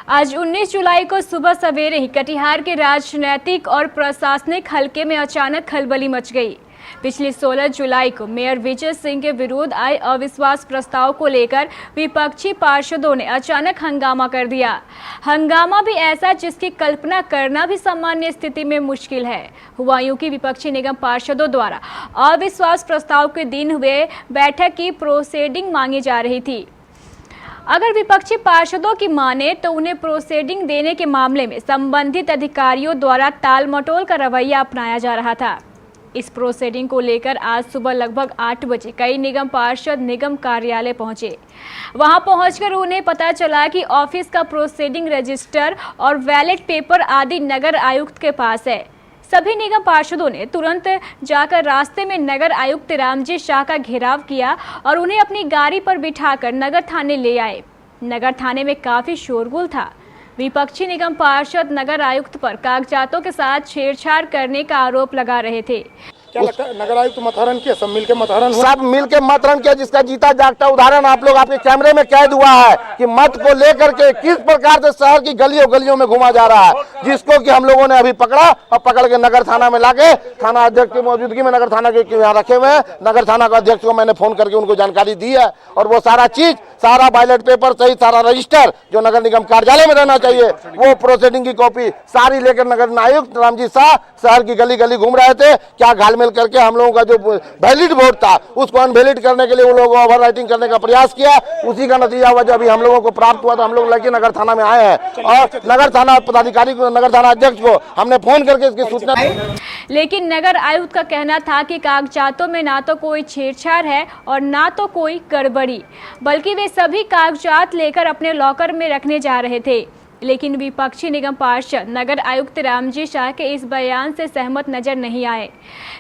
आज 19 जुलाई को सुबह सवेरे ही कटिहार के राजनैतिक और प्रशासनिक हलके में अचानक खलबली मच गई। पिछली 16 जुलाई को मेयर विजय सिंह के विरुद्ध आए अविश्वास प्रस्ताव को लेकर विपक्षी पार्षदों ने अचानक हंगामा कर दिया। हंगामा भी ऐसा जिसकी कल्पना करना भी सामान्य स्थिति में मुश्किल है। हुआ यूं कि विपक्षी निगम पार्षदों द्वारा अविश्वास प्रस्ताव के दिन हुए बैठक की प्रोसीडिंग मांगी जा रही थी। अगर विपक्षी पार्षदों की माने तो उन्हें प्रोसीडिंग देने के मामले में संबंधित अधिकारियों द्वारा टाल मटोल का रवैया अपनाया जा रहा था। इस प्रोसीडिंग को लेकर आज सुबह लगभग 8 बजे कई निगम पार्षद निगम कार्यालय पहुंचे। वहां पहुंचकर उन्हें पता चला कि ऑफिस का प्रोसीडिंग रजिस्टर और बैलेट पेपर आदि नगर आयुक्त के पास है। सभी निगम पार्षदों ने तुरंत जाकर रास्ते में नगर आयुक्त रामजी शाह का घेराव किया और उन्हें अपनी गाड़ी पर बिठाकर नगर थाने ले आए। नगर थाने में काफी शोरगुल था। विपक्षी निगम पार्षद नगर आयुक्त पर कागजातों के साथ छेड़छाड़ करने का आरोप लगा रहे थे। क्या लगता है नगर आयुक्त मतहरण किया? सब मिलकर मतहरण हुआ? सब मिलकर मतहरण किया, जिसका जीता जागता उदाहरण आप लोग आपके कैमरे में कैद हुआ है कि मत को लेकर के किस प्रकार से शहर की गलियों में घुमा जा रहा है, जिसको कि हम लोगों ने अभी पकड़ा और पकड़ के नगर थाना में लाके थाना अध्यक्ष की मौजूदगी में नगर थाना के यहाँ रखे हुए हैं। नगर थाना के अध्यक्ष को मैंने फोन करके उनको जानकारी दी है और वो सारा चीज, सारा बैलेट पेपर सहित सारा रजिस्टर जो नगर निगम कार्यालय में रहना चाहिए, वो प्रोसीडिंग की कॉपी सारी लेकर नगर आयुक्त रामजी शाह शहर की गली घूम रहे थे। क्या घालमेल करके हम लोगों का जो वैलिड वोट था उसको अनवैलिड करने के लिए वो लोग ओवर राइटिंग करने का प्रयास किया। उसी का नतीजा हुआ जो अभी हम लोगों को प्राप्त हुआ। तो हम लोग लेके नगर थाना में आए हैं और नगर थाना पदाधिकारी को, नगर थाना अध्यक्ष को हमने फोन करके इसकी सूचना दी। लेकिन नगर आयुक्त का कहना था कि कागजातों में ना तो कोई छेड़छाड़ है और ना तो कोई गड़बड़ी, बल्कि वे सभी कागजात लेकर अपने लॉकर में रखने जा रहे थे। लेकिन विपक्षी निगम पार्षद नगर आयुक्त रामजी शाह के इस बयान से सहमत नजर नहीं आए।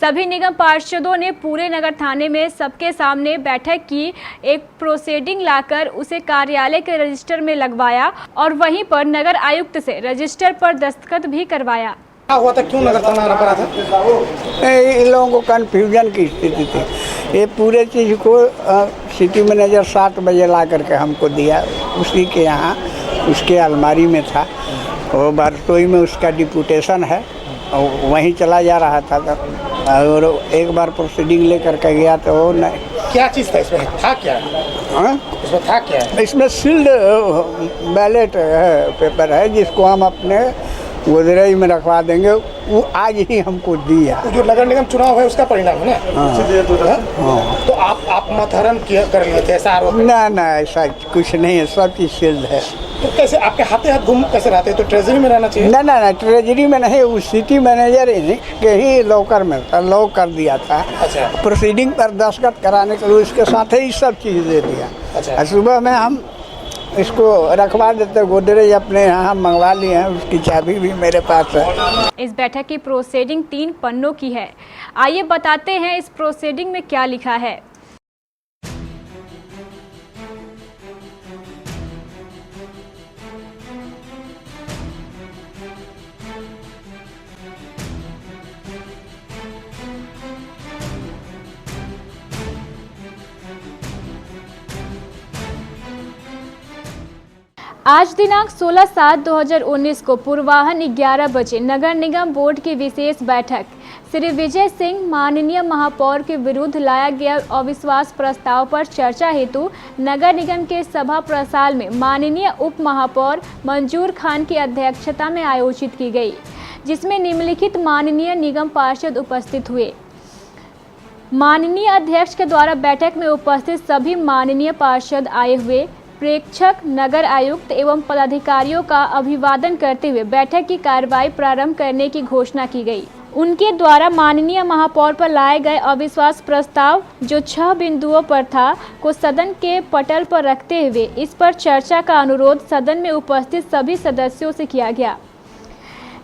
सभी निगम पार्षदों ने पूरे नगर थाने में सबके सामने बैठक की, एक प्रोसीडिंग लाकर उसे कार्यालय के रजिस्टर में लगवाया और वहीं पर नगर आयुक्त से रजिस्टर पर दस्तखत भी करवाया। क्या हुआ था? क्यों नगर थाना आना पड़ा था? इन लोगों को कन्फ्यूजन की स्थिति थी। ये पूरे चीज़ को सिटी मैनेजर 7 बजे ला करके हमको दिया। उसी के यहाँ उसके अलमारी में था, वो बरसोई में उसका डिपुटेशन है और वहीं चला जा रहा था। और एक बार प्रोसीडिंग लेकर के गया तो वो नहीं। क्या चीज़ था इसमें? था क्या? इसमें था क्या? इसमें सील्ड बैलेट पेपर है जिसको हम अपने गोदरेज में रखवा देंगे। वो आज ही हमको दिया। जो नगर निगम चुनाव है उसका परिणाम है ना? हाँ। तो आप मतहरण कर लिए थे ऐसा आरोप? ना ऐसा कुछ नहीं है, सब चीज़ सील्ड है। तो कैसे आपके हाथे हाथ घूम कैसे रहते? तो ट्रेजरी में रहना चाहिए। ना ट्रेजरी में नहीं, उस सिटी मैनेजर के ही लॉकर में था, लॉक कर दिया था। अच्छा। प्रोसीडिंग पर दस्तखत कराने के लिए उसके साथ ही सब चीज़ दे दिया। अच्छा। सुबह में हम इसको रखवा देते, गोदरेज अपने यहाँ मंगवा लिए हैं, उसकी चाबी भी मेरे पास है। इस बैठक की प्रोसीडिंग 3 पन्नों की है। आइए बताते हैं इस प्रोसीडिंग में क्या लिखा है। आज दिनांक 16/7/2019 को पूर्वाह्न 11 बजे नगर निगम बोर्ड की विशेष बैठक श्री विजय सिंह माननीय महापौर के विरुद्ध लाया गया अविश्वास प्रस्ताव पर चर्चा हेतु नगर निगम के सभा प्रसाल में माननीय उप महापौर मंजूर खान की अध्यक्षता में आयोजित की गई, जिसमें निम्नलिखित माननीय निगम पार्षद उपस्थित हुए। माननीय अध्यक्ष के द्वारा बैठक में उपस्थित सभी माननीय पार्षद आए हुए प्रेक्षक, नगर आयुक्त एवं पदाधिकारियों का अभिवादन करते हुए बैठक की कार्रवाई प्रारंभ करने की घोषणा की गई। उनके द्वारा माननीय महापौर पर लाए गए अविश्वास प्रस्ताव जो 6 बिंदुओं पर था को सदन के पटल पर रखते हुए इस पर चर्चा का अनुरोध सदन में उपस्थित सभी सदस्यों से किया गया।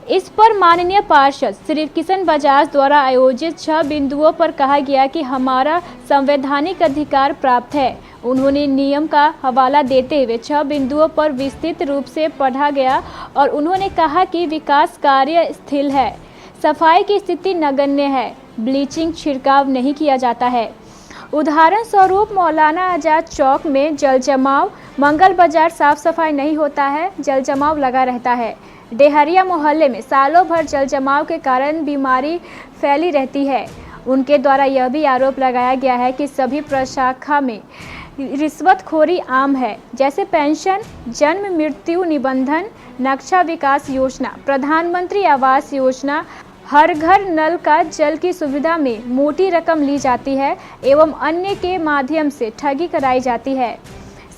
इस पर माननीय पार्षद श्री किशन बजाज द्वारा आयोजित 6 बिंदुओं पर कहा गया कि हमारा संवैधानिक अधिकार प्राप्त है। उन्होंने नियम का हवाला देते हुए 6 बिंदुओं पर विस्तृत रूप से पढ़ा गया और उन्होंने कहा कि विकास कार्य स्थिर है, सफाई की स्थिति नगण्य है, ब्लीचिंग छिड़काव नहीं किया जाता है। उदाहरण स्वरूप मौलाना आजाद चौक में जल जमाव, मंगल बाजार साफ सफाई नहीं होता है, जल जमाव लगा रहता है। डेहरिया मोहल्ले में सालों भर जल जमाव के कारण बीमारी फैली रहती है। उनके द्वारा यह भी आरोप लगाया गया है कि सभी प्रशाखा में रिश्वतखोरी आम है, जैसे पेंशन, जन्म मृत्यु निबंधन, नक्शा विकास योजना, प्रधानमंत्री आवास योजना, हर घर नल का जल की सुविधा में मोटी रकम ली जाती है एवं अन्य के माध्यम से ठगी कराई जाती है।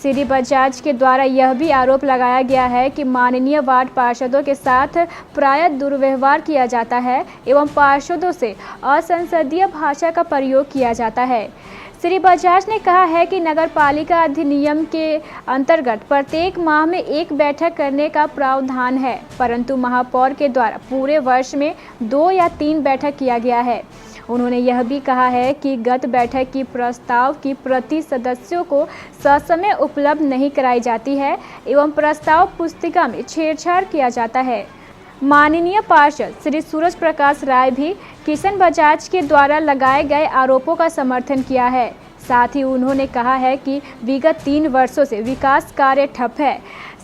श्री बजाज के द्वारा यह भी आरोप लगाया गया है कि माननीय वार्ड पार्षदों के साथ प्रायः दुर्व्यवहार किया जाता है एवं पार्षदों से असंसदीय भाषा का प्रयोग किया जाता है। श्री बजाज ने कहा है कि नगर पालिका अधिनियम के अंतर्गत प्रत्येक माह में एक बैठक करने का प्रावधान है, परंतु महापौर के द्वारा पूरे वर्ष में 2 या 3 बैठक किया गया है। उन्होंने यह भी कहा है कि गत बैठक की प्रस्ताव की प्रति सदस्यों को ससमय उपलब्ध नहीं कराई जाती है एवं प्रस्ताव पुस्तिका में छेड़छाड़ किया जाता है। माननीय पार्षद श्री सूरज प्रकाश राय भी किशन बजाज के द्वारा लगाए गए आरोपों का समर्थन किया है। साथ ही उन्होंने कहा है कि विगत 3 वर्षों से विकास कार्य ठप है,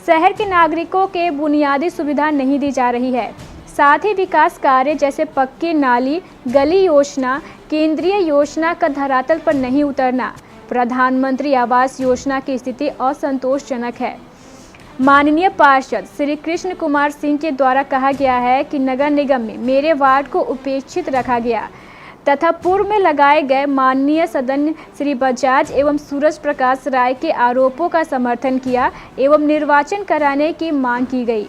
शहर के नागरिकों के बुनियादी सुविधा नहीं दी जा रही है। साथ ही विकास कार्य जैसे पक्की नाली, गली योजना, केंद्रीय योजना का धरातल पर नहीं उतरना, प्रधानमंत्री आवास योजना की स्थिति असंतोषजनक है। माननीय पार्षद श्री कृष्ण कुमार सिंह के द्वारा कहा गया है कि नगर निगम में मेरे वार्ड को उपेक्षित रखा गया तथा पूर्व में लगाए गए माननीय सदन श्री बजाज एवं सूरज प्रकाश राय के आरोपों का समर्थन किया एवं निर्वाचन कराने की मांग की गई।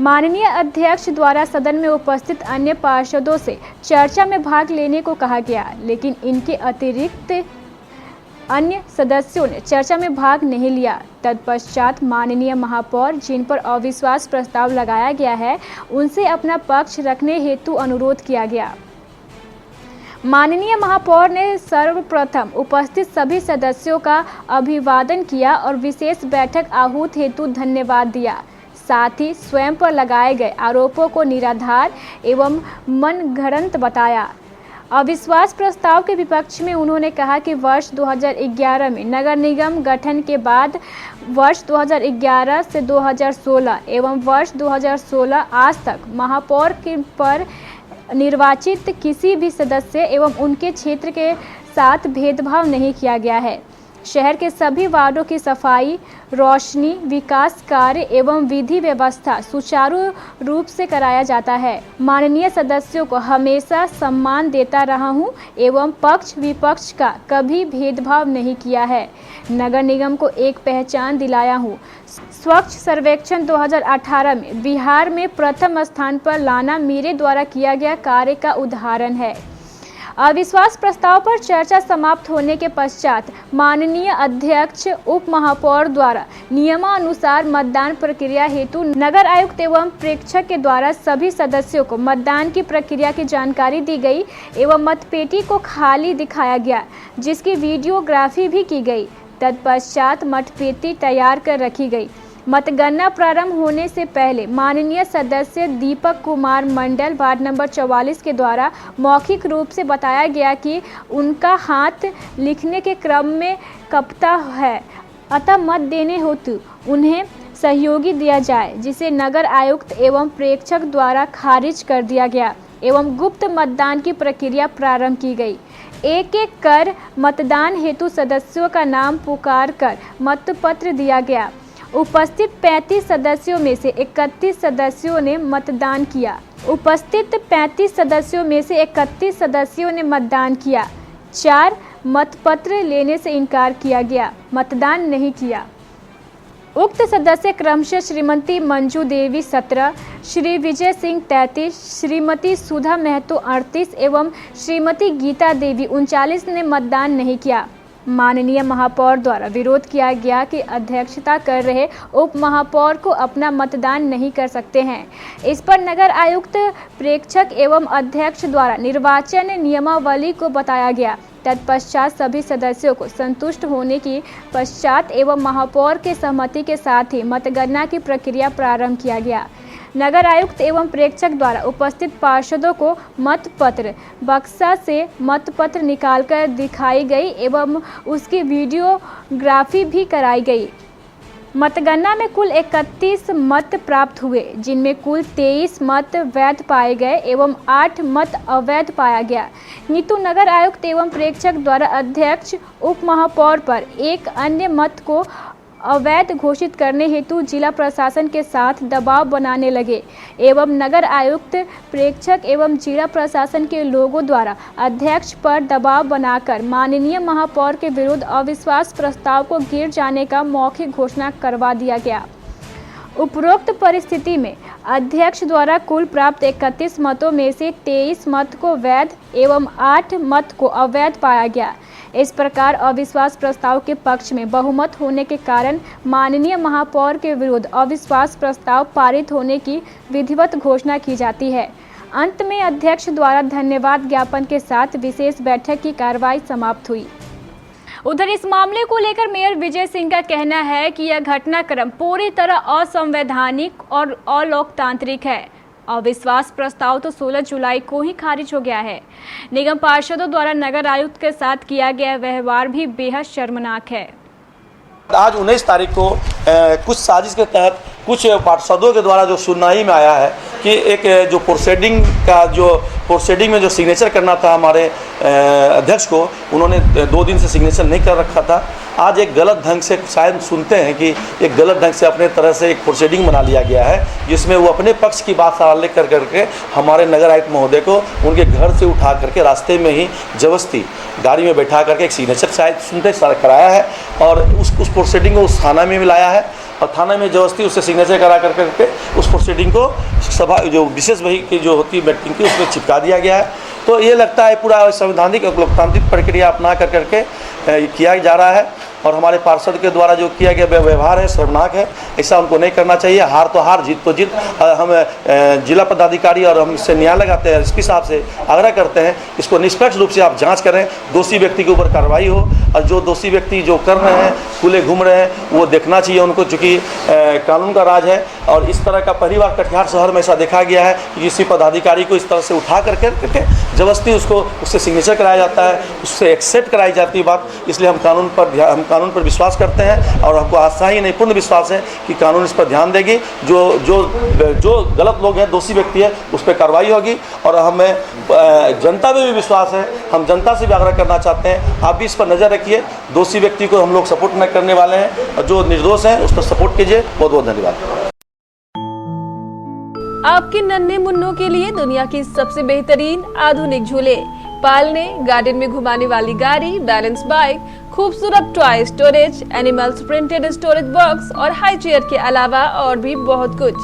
माननीय अध्यक्ष द्वारा सदन में उपस्थित अन्य पार्षदों से चर्चा में भाग लेने को कहा गया, लेकिन इनके अतिरिक्त अन्य सदस्यों ने चर्चा में भाग नहीं लिया। तत्पश्चात माननीय महापौर जिन पर अविश्वास प्रस्ताव लगाया गया है, उनसे अपना पक्ष रखने हेतु अनुरोध किया गया। माननीय महापौर ने सर्वप्रथम उपस्थित सभी सदस्यों का अभिवादन किया और विशेष बैठक आहूत हेतु धन्यवाद दिया। साथ ही स्वयं पर लगाए गए आरोपों को निराधार एवं मनगढ़ंत बताया। अविश्वास प्रस्ताव के विपक्ष में उन्होंने कहा कि वर्ष 2011 में नगर निगम गठन के बाद वर्ष 2011 से 2016 एवं वर्ष 2016 आज तक महापौर के पर निर्वाचित किसी भी सदस्य एवं उनके क्षेत्र के साथ भेदभाव नहीं किया गया है। शहर के सभी वार्डों की सफाई, रोशनी, विकास कार्य एवं विधि व्यवस्था सुचारू रूप से कराया जाता है। माननीय सदस्यों को हमेशा सम्मान देता रहा हूं एवं पक्ष विपक्ष का कभी भेदभाव नहीं किया है। नगर निगम को एक पहचान दिलाया हूं। स्वच्छ सर्वेक्षण 2018 में बिहार में प्रथम स्थान पर लाना मेरे द्वारा किया गया कार्य का उदाहरण है। अविश्वास प्रस्ताव पर चर्चा समाप्त होने के पश्चात माननीय अध्यक्ष उप महापौर द्वारा नियमानुसार मतदान प्रक्रिया हेतु नगर आयुक्त एवं प्रेक्षक के द्वारा सभी सदस्यों को मतदान की प्रक्रिया की जानकारी दी गई एवं मतपेटी को खाली दिखाया गया, जिसकी वीडियोग्राफी भी की गई। तत्पश्चात मतपेटी तैयार कर रखी गई। मतगणना प्रारंभ होने से पहले माननीय सदस्य दीपक कुमार मंडल वार्ड नंबर 44 के द्वारा मौखिक रूप से बताया गया कि उनका हाथ लिखने के क्रम में कपता है, अतः मत देने हेतु उन्हें सहयोगी दिया जाए, जिसे नगर आयुक्त एवं प्रेक्षक द्वारा खारिज कर दिया गया एवं गुप्त मतदान की प्रक्रिया प्रारंभ की गई। एक एक कर मतदान हेतु सदस्यों का नाम पुकार कर मतपत्र दिया गया। उपस्थित 35 सदस्यों में से 31 सदस्यों ने मतदान किया। 4 मतपत्र लेने से इनकार किया गया, मतदान नहीं किया। उक्त सदस्य क्रमशः श्रीमती मंजू देवी 17, श्री विजय सिंह 33, श्रीमती सुधा महतो 38 एवं श्रीमती गीता देवी 39 ने मतदान नहीं किया। माननीय महापौर द्वारा विरोध किया गया कि अध्यक्षता कर रहे उप महापौर को अपना मतदान नहीं कर सकते हैं। इस पर नगर आयुक्त, प्रेक्षक एवं अध्यक्ष द्वारा निर्वाचन नियमावली को बताया गया। तत्पश्चात सभी सदस्यों को संतुष्ट होने की पश्चात एवं महापौर के सहमति के साथ ही मतगणना की प्रक्रिया प्रारंभ किया गया। नगर आयुक्त एवं प्रेक्षक द्वारा उपस्थित पार्षदों को मतपत्र बक्सा से मतपत्र निकालकर दिखाई गई एवं उसकी वीडियोग्राफी भी कराई गई। मतगणना में कुल 31 मत प्राप्त हुए, जिनमें कुल 23 मत वैध पाए गए एवं 8 मत अवैध पाया गया। नीतू नगर आयुक्त एवं प्रेक्षक द्वारा अध्यक्ष उप महापौर पर एक अन्य मत को अवैध घोषित करने हेतु जिला प्रशासन के साथ दबाव बनाने लगे एवं नगर आयुक्त, प्रेक्षक एवं जिला प्रशासन के लोगों द्वारा अध्यक्ष पर दबाव बनाकर माननीय महापौर के विरुद्ध अविश्वास प्रस्ताव को गिर जाने का मौखिक घोषणा करवा दिया गया। उपरोक्त परिस्थिति में अध्यक्ष द्वारा कुल प्राप्त 31 मतों में से 23 मत को वैध एवं 8 मत को अवैध पाया गया। इस प्रकार अविश्वास प्रस्ताव के पक्ष में बहुमत होने के कारण माननीय महापौर के विरुद्ध अविश्वास प्रस्ताव पारित होने की विधिवत घोषणा की जाती है। अंत में अध्यक्ष द्वारा धन्यवाद ज्ञापन के साथ विशेष बैठक की कार्रवाई समाप्त हुई। उधर इस मामले को लेकर मेयर विजय सिंह का कहना है कि यह घटनाक्रम पूरी तरह असंवैधानिक और अलोकतांत्रिक है। अविश्वास प्रस्ताव तो 16 जुलाई को ही खारिज हो गया है। निगम पार्षदों द्वारा नगर आयुक्त के साथ किया गया व्यवहार भी बेहद शर्मनाक है। आज 19 तारीख को कुछ साजिश के तहत कुछ पार्षदों के द्वारा जो सुनवाई में आया है कि एक जो प्रोसीडिंग में जो सिग्नेचर करना था हमारे अध्यक्ष को, उन्होंने 2 दिन से सिग्नेचर नहीं कर रखा था। आज एक गलत ढंग से शायद सुनते हैं कि एक गलत ढंग से अपने तरह से एक प्रोसीडिंग बना लिया गया है, जिसमें वो अपने पक्ष की बात सामने कर करके हमारे नगर आयुक्त महोदय को उनके घर से उठा करके रास्ते में ही जबरदस्ती गाड़ी में बैठा करके एक सिग्नेचर शायद सुनते कराया है और उस प्रोसीडिंग को उस थाना में मिलाया है और थाना में जबरदस्ती उससे सिग्नेचर करा करके उस प्रोसीडिंग को सभा जो विशेष वही की जो होती है मीटिंग की उसमें चिपका दिया गया है। तो ये लगता है पूरा संवैधानिक लोकतांत्रिक प्रक्रिया अपना करके किया जा रहा है और हमारे पार्षद के द्वारा जो किया गया व्यवहार है शर्मनाक है। ऐसा उनको नहीं करना चाहिए। हार तो हार, जीत तो जीत। हम जिला पदाधिकारी और हम इससे न्याय लगाते हैं, एसपी साहब से आग्रह करते हैं इसको निष्पक्ष रूप से आप जांच करें, दोषी व्यक्ति के ऊपर कार्रवाई हो और जो दोषी व्यक्ति जो कर रहे हैं खुले घूम रहे हैं वो देखना चाहिए उनको, चूँकि कानून का राज है। और इस तरह का पहली बार कटिहार शहर में ऐसा देखा गया है कि किसी पदाधिकारी को इस तरह से उठा करके जबरदस्ती उससे सिग्नेचर कराया जाता है, उससे एक्सेप्ट कराई जाती है बात। इसलिए हम कानून पर विश्वास करते हैं और हमको आशा ही नहीं पूर्ण विश्वास है कि कानून इस पर ध्यान देगी। जो गलत लोग हैं, दोषी व्यक्ति है, उस पर कार्रवाई होगी। और हमें जनता में भी विश्वास है, हम जनता से भी आग्रह करना चाहते हैं आप भी इस पर नज़र रखिए। दोषी व्यक्ति को हम लोग सपोर्ट न करने वाले हैं और जो निर्दोष हैं उस पर सपोर्ट कीजिए। बहुत बहुत धन्यवाद। आपके नन्हे मुन्नों के लिए दुनिया की सबसे बेहतरीन आधुनिक झूले, पालने, गार्डन में घुमाने वाली गाड़ी, बैलेंस बाइक, खूबसूरत toy storage, animals printed storage box और हाई चेयर के अलावा और भी बहुत कुछ,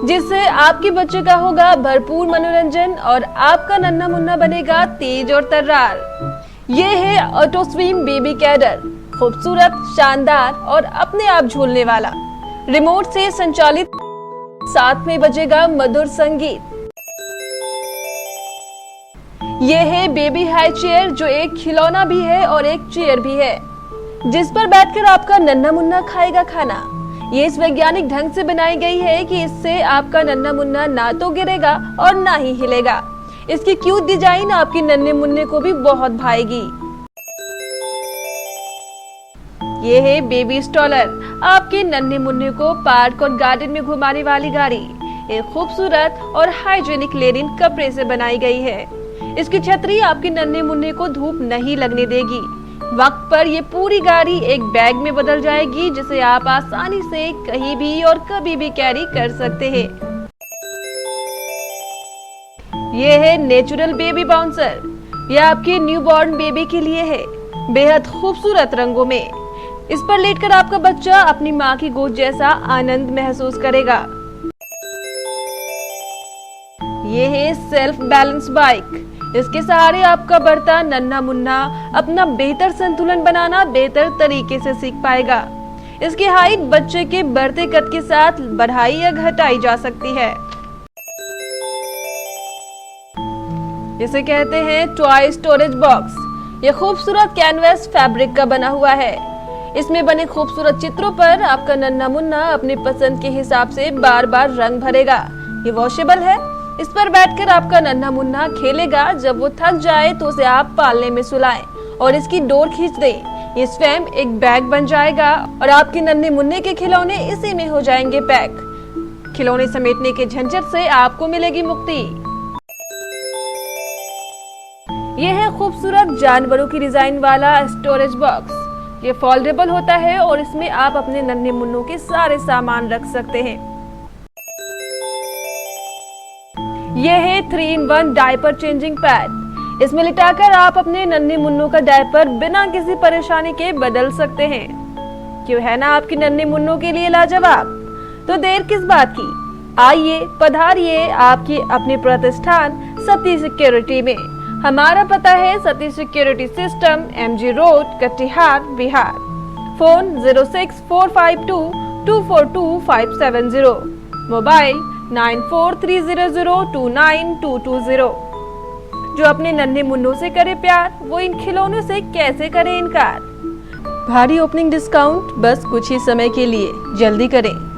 जिससे आपके बच्चे का होगा भरपूर मनोरंजन और आपका नन्हा मुन्ना बनेगा तेज और तर्रार। ये है ऑटो स्विंग बेबी कैडर, खूबसूरत, शानदार और अपने आप झूलने वाला, रिमोट से संचालित, साथ में बजेगा मधुर संगीत। ये है बेबी हाई चेयर, जो एक खिलौना भी है और एक चेयर भी है, जिस पर बैठकर आपका नन्हा मुन्ना खाएगा खाना। ये इस वैज्ञानिक ढंग से बनाई गई है कि इससे आपका नन्हा मुन्ना ना तो गिरेगा और ना ही हिलेगा। इसकी क्यूट डिजाइन आपके नन्हे मुन्ने को भी बहुत भाएगी। ये है बेबी स्टॉलर, आपके नन्हे मुन्ने को पार्क और गार्डन में घुमाने वाली गाड़ी। एक खूबसूरत और हाइजीनिक लेनिन कपड़े से बनाई गई है। इसकी छतरी आपके नन्हे मुन्ने को धूप नहीं लगने देगी। वक्त पर ये पूरी गाड़ी एक बैग में बदल जाएगी, जिसे आप आसानी से कहीं भी और कभी भी कैरी कर सकते हैं। ये है नेचुरल बेबी बाउंसर, यह आपके न्यूबॉर्न बेबी के लिए है, बेहद खूबसूरत रंगों में। इस पर लेटकर आपका बच्चा अपनी माँ की गोद जैसा आनंद महसूस करेगा। ये है सेल्फ बैलेंस बाइक, इसके सहारे आपका बढ़ता नन्हा मुन्ना अपना बेहतर संतुलन बनाना बेहतर तरीके से सीख पाएगा। इसकी हाइट बच्चे के बढ़ते कद के साथ बढ़ाई या घटाई जा सकती है। इसे कहते हैं टॉय स्टोरेज बॉक्स। यह खूबसूरत कैनवस फैब्रिक का बना हुआ है। इसमें बने खूबसूरत चित्रों पर आपका नन्हा मुन्ना अपनी पसंद के हिसाब से बार बार रंग भरेगा। ये वॉशेबल है। इस पर बैठकर आपका नन्हा मुन्ना खेलेगा। जब वो थक जाए तो उसे आप पालने में सुलाएं और इसकी डोर खींच दें। ये स्वयं एक बैग बन जाएगा और आपके नन्हे मुन्ने के खिलौने इसी में हो जाएंगे पैक। खिलौने समेटने के झंझट से आपको मिलेगी मुक्ति। यह है खूबसूरत जानवरों की डिजाइन वाला स्टोरेज बॉक्स। ये फोल्डेबल होता है और इसमें आप अपने नन्हे मुन्नों के सारे सामान रख सकते हैं। यह है 3-in-1 डायपर चेंजिंग पैड। इसमें लिटाकर आप अपने नन्हे मुन्नों का डायपर बिना किसी परेशानी के बदल सकते हैं। क्यों है ना आपके नन्हे मुन्नों के लिए लाजवाब? तो देर किस बात की, आइए पधारिए आपकी अपने प्रतिष्ठान सती सिक्योरिटी में। हमारा पता है Sati security system, MG road, Katihar, Bihar. Phone 06452242570, mobile 9430029220। जो अपने नन्हे मुन्नों से करे प्यार, वो इन खिलौनों से कैसे करे इनकार। भारी ओपनिंग डिस्काउंट बस कुछ ही समय के लिए, जल्दी करें।